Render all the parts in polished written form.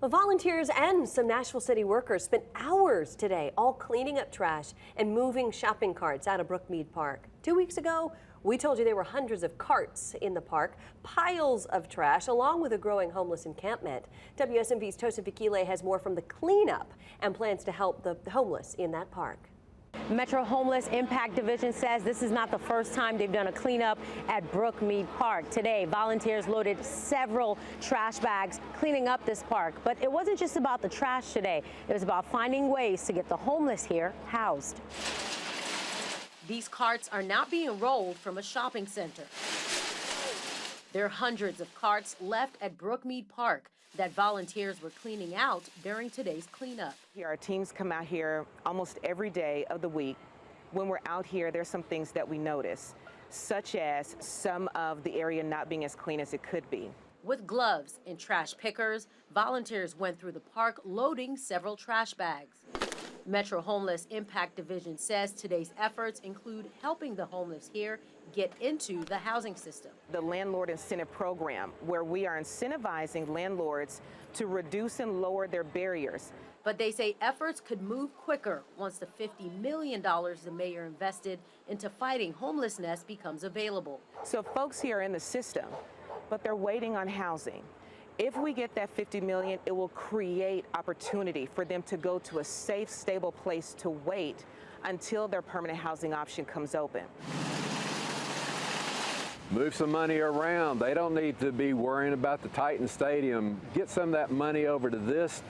Well, volunteers and some Nashville city workers spent hours today all cleaning up trash and moving shopping carts out of Brookemeade Park. 2 weeks ago, we told you there were hundreds of carts in the park, piles of trash, along with a growing homeless encampment. WSMV's Tosin Fikile has more from the cleanup and plans to help the homeless in that park. Metro Homeless Impact Division says this is not the first time they've done a cleanup at Brookemeade Park. Today, volunteers loaded several trash bags cleaning up this park. But it wasn't just about the trash today. It was about finding ways to get the homeless here housed. These carts are not being rolled from a shopping center. There are hundreds of carts left at Brookemeade Park that volunteers were cleaning out during today's cleanup. Our teams come out here almost every day of the week. When we're out here, there's some things that we notice, such as some of the area not being as clean as it could be. With gloves and trash pickers, volunteers went through the park loading several trash bags. Metro Homeless Impact Division says today's efforts include helping the homeless here get into the housing system. The landlord incentive program, where we are incentivizing landlords to reduce and lower their barriers. But they say efforts could move quicker once the $50 million the mayor invested into fighting homelessness becomes available. So folks here are in the system, but they're waiting on housing. If we get that $50 million, it will create opportunity for them to go to a safe, stable place to wait until their permanent housing option comes open. Move some money around. They don't need to be worrying about the Titan Stadium. Get some of that money over to this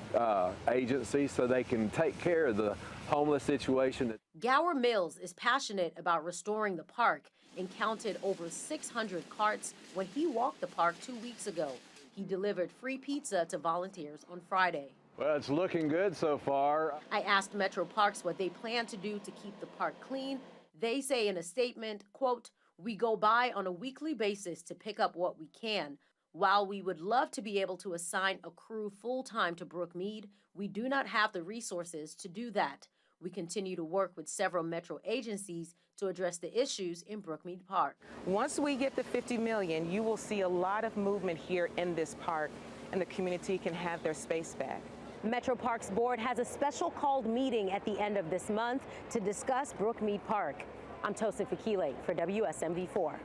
agency so they can take care of the homeless situation. Gower Mills is passionate about restoring the park and counted over 600 carts when he walked the park 2 weeks ago. He delivered free pizza to volunteers on Friday. Well, it's looking good so far. I asked Metro Parks what they plan to do to keep the park clean. They say in a statement, quote, "We go by on a weekly basis to pick up what we can. While we would love to be able to assign a crew full-time to Brookemeade, we do not have the resources to do that. We continue to work with several Metro agencies to address the issues in Brookemeade Park." Once we get the $50 million, you will see a lot of movement here in this park, and the community can have their space back. Metro Parks Board has a special called meeting at the end of this month to discuss Brookemeade Park. I'm Tosin Fikile for WSMV4.